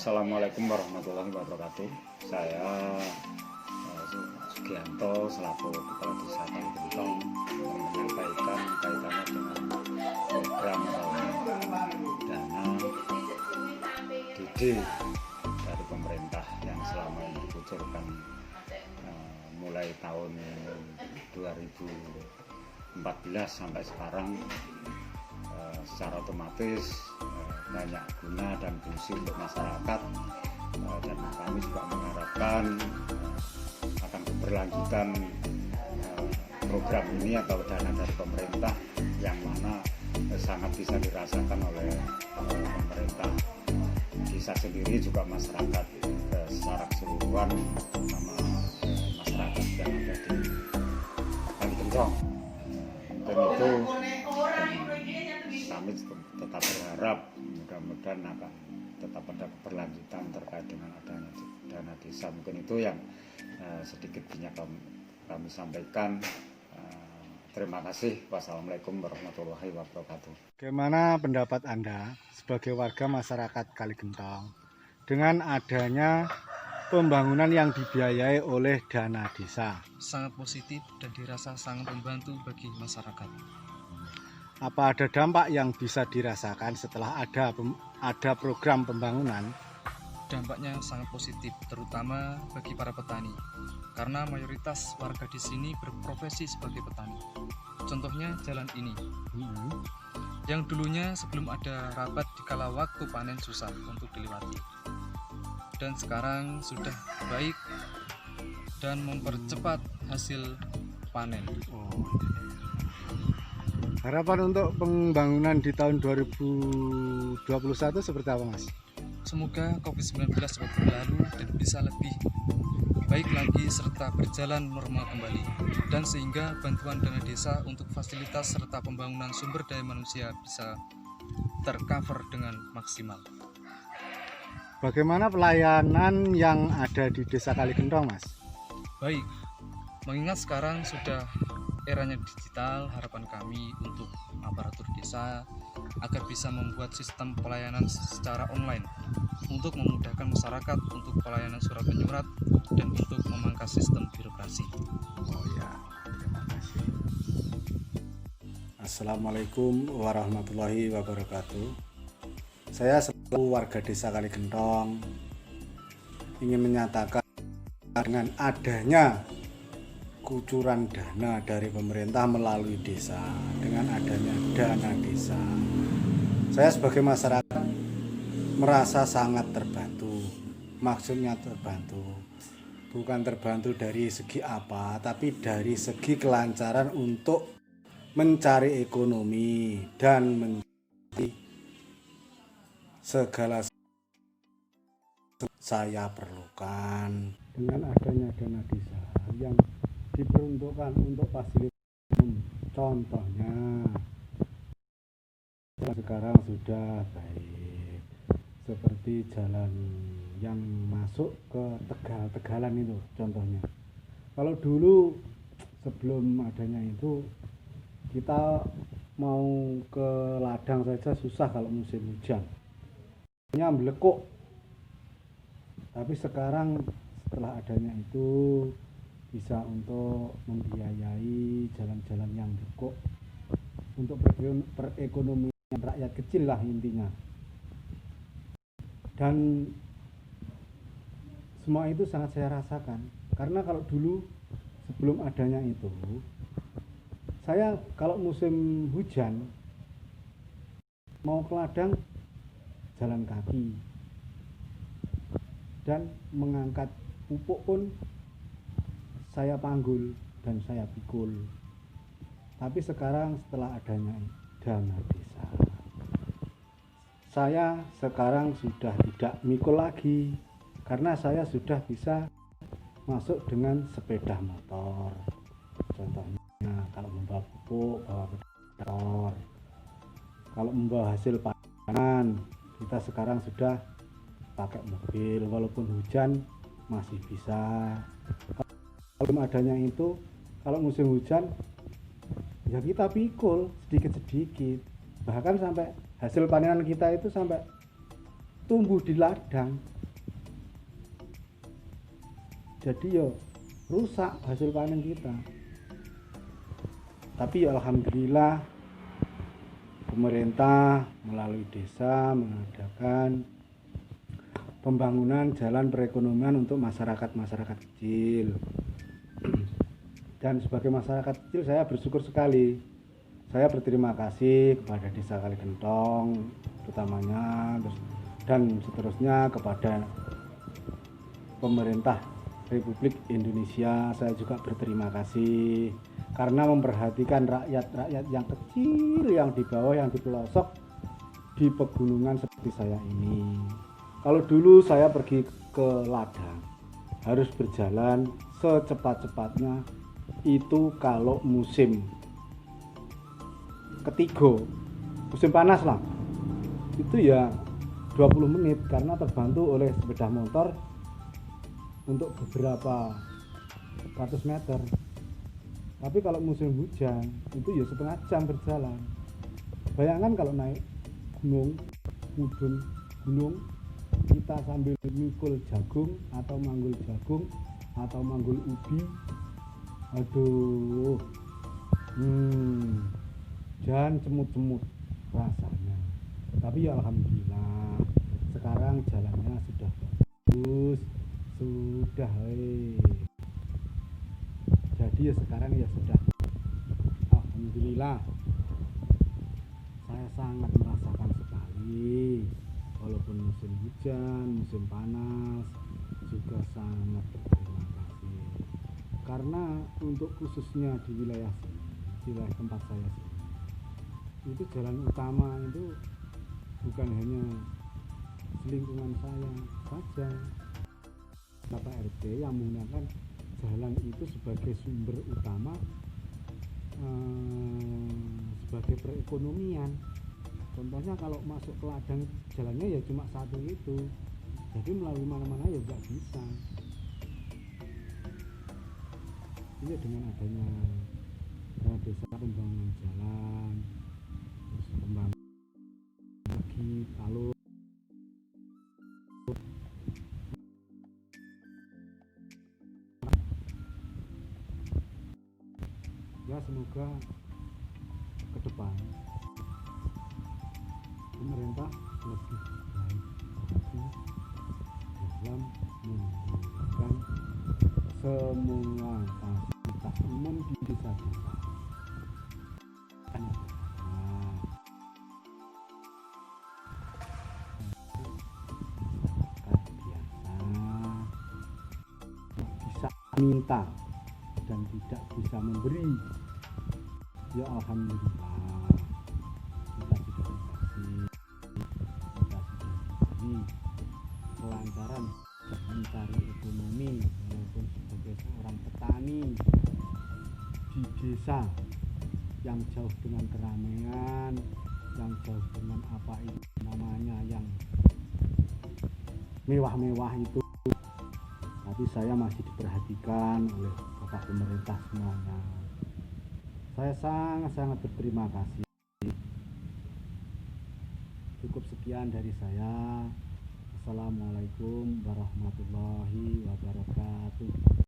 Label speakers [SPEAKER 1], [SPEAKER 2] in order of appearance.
[SPEAKER 1] Assalamualaikum warahmatullahi wabarakatuh. Saya Sugianto selaku Kepala Desa Kaligentong menyampaikan kaitannya dengan program dana DD dari pemerintah yang selama ini dikucurkan mulai tahun 2014 sampai sekarang secara otomatis banyak guna dan fungsi untuk masyarakat, dan kami juga mengharapkan akan keberlanjutan program ini atau dana dari pemerintah yang mana sangat bisa dirasakan oleh pemerintah desa sendiri, juga masyarakat secara keseluruhan, sama masyarakat yang ada di Kaligentong. Dan itu kami tetap berharap mudah-mudahan akan tetap ada keberlanjutan terkait dengan adanya dana desa. Mungkin itu yang sedikit banyak kami sampaikan. Terima kasih. Wassalamualaikum warahmatullahi wabarakatuh.
[SPEAKER 2] Bagaimana pendapat Anda sebagai warga masyarakat Kaligentong dengan adanya pembangunan yang dibiayai oleh dana desa?
[SPEAKER 3] Sangat positif dan dirasa sangat membantu bagi masyarakat.
[SPEAKER 2] Apa ada dampak yang bisa dirasakan setelah ada program pembangunan?
[SPEAKER 3] Dampaknya sangat positif, terutama bagi para petani, karena mayoritas warga di sini berprofesi sebagai petani. Contohnya jalan ini, yang dulunya sebelum ada rabat di kala waktu panen susah untuk dilewati, dan sekarang sudah baik dan mempercepat hasil panen.
[SPEAKER 2] Harapan untuk pembangunan di tahun 2021 seperti apa, Mas?
[SPEAKER 3] Semoga COVID-19 cepat berlalu dan bisa lebih baik lagi serta berjalan normal kembali, dan sehingga bantuan dana desa untuk fasilitas serta pembangunan sumber daya manusia bisa tercover dengan maksimal.
[SPEAKER 2] Bagaimana pelayanan yang ada di Desa Kaligentong, Mas?
[SPEAKER 3] Baik, mengingat sekarang sudah eranya digital, harapan kami untuk aparatur desa agar bisa membuat sistem pelayanan secara online untuk memudahkan masyarakat untuk pelayanan surat menyurat dan untuk memangkas sistem birokrasi.
[SPEAKER 2] Oh ya, terima kasih. Assalamualaikum warahmatullahi wabarakatuh. Saya selaku warga Desa Kaligentong ingin menyatakan dengan adanya kucuran dana dari pemerintah melalui desa, dengan adanya dana desa, saya sebagai masyarakat merasa sangat terbantu. Maksudnya terbantu, bukan terbantu dari segi apa, tapi dari segi kelancaran untuk mencari ekonomi dan mencari segala saya perlukan. Dengan adanya dana desa yang diperuntukkan untuk fasilitas umum, contohnya sekarang sudah baik, seperti jalan yang masuk ke Tegalan itu contohnya. Kalau dulu sebelum adanya itu kita mau ke ladang saja susah kalau musim hujan, hanya melekuk. Tapi sekarang setelah adanya itu bisa untuk membiayai jalan-jalan yang bekuk untuk perekonomian rakyat kecil lah intinya. Dan semua itu sangat saya rasakan, karena kalau dulu sebelum adanya itu, saya kalau musim hujan mau ke ladang jalan kaki, dan mengangkat pupuk pun saya panggul dan saya pikul. Tapi sekarang setelah adanya dana desa, saya sekarang sudah tidak mikul lagi, karena saya sudah bisa masuk dengan sepeda motor. Contohnya kalau membawa pupuk, bawa motor. Kalau membawa hasil panen, kita sekarang sudah pakai mobil, walaupun hujan masih bisa. Belum adanya itu, kalau musim hujan ya kita pikul sedikit-sedikit, bahkan sampai hasil panenan kita itu sampai tumbuh di ladang. Jadi yo rusak hasil panen kita. Tapi ya alhamdulillah pemerintah melalui desa mengadakan pembangunan jalan perekonomian untuk masyarakat kecil. Dan sebagai masyarakat kecil saya bersyukur sekali. Saya berterima kasih kepada Desa Kaligentong utamanya, dan seterusnya kepada pemerintah Republik Indonesia. Saya juga berterima kasih karena memperhatikan rakyat yang kecil, yang di bawah, yang di pelosok, di pegunungan seperti saya ini. Kalau dulu saya pergi ke ladang harus berjalan secepat-cepatnya itu kalau musim ketiga, musim panas lah, itu ya 20 menit karena terbantu oleh sepeda motor untuk beberapa ratus meter. Tapi kalau musim hujan itu ya setengah jam berjalan. Bayangkan kalau naik gunung, mudun gunung, kita sambil mikul jagung atau manggul jagung atau manggul ubi, aduh, jangan cemut-cemut rasanya. Tapi ya alhamdulillah sekarang jalannya sudah bagus, sudah jadi ya sekarang ya sudah alhamdulillah. Saya sangat merasakan sekali, walaupun musim hujan, musim panas, juga sangat berterima kasih karena untuk khususnya di wilayah sini, wilayah tempat saya sini, itu jalan utama itu bukan hanya lingkungan saya saja, Bapak RT yang menggunakan jalan itu sebagai sumber utama, sebagai perekonomian. Contohnya kalau masuk ke ladang jalannya ya cuma satu itu, jadi melalui mana-mana ya nggak bisa. Ini dengan adanya desa pembangunan jalan, terus pembangunan lagi kalau ya semoga ke depan pemerintah lebih baik lagi dalam menggunakan semua fasilitas umum di desa-desa. Bisa minta dan tidak bisa memberi, ya alhamdulillah kita sudah dikasih, kita sudah diberi kelancaran mencari ekonomi walaupun sebagai seorang petani di desa yang jauh dengan keramaian, yang jauh dengan apa itu namanya yang mewah-mewah itu, tapi saya masih diperhatikan oleh Bapak pemerintah semuanya. Saya sangat-sangat berterima kasih. Cukup sekian dari saya. Assalamualaikum warahmatullahi wabarakatuh.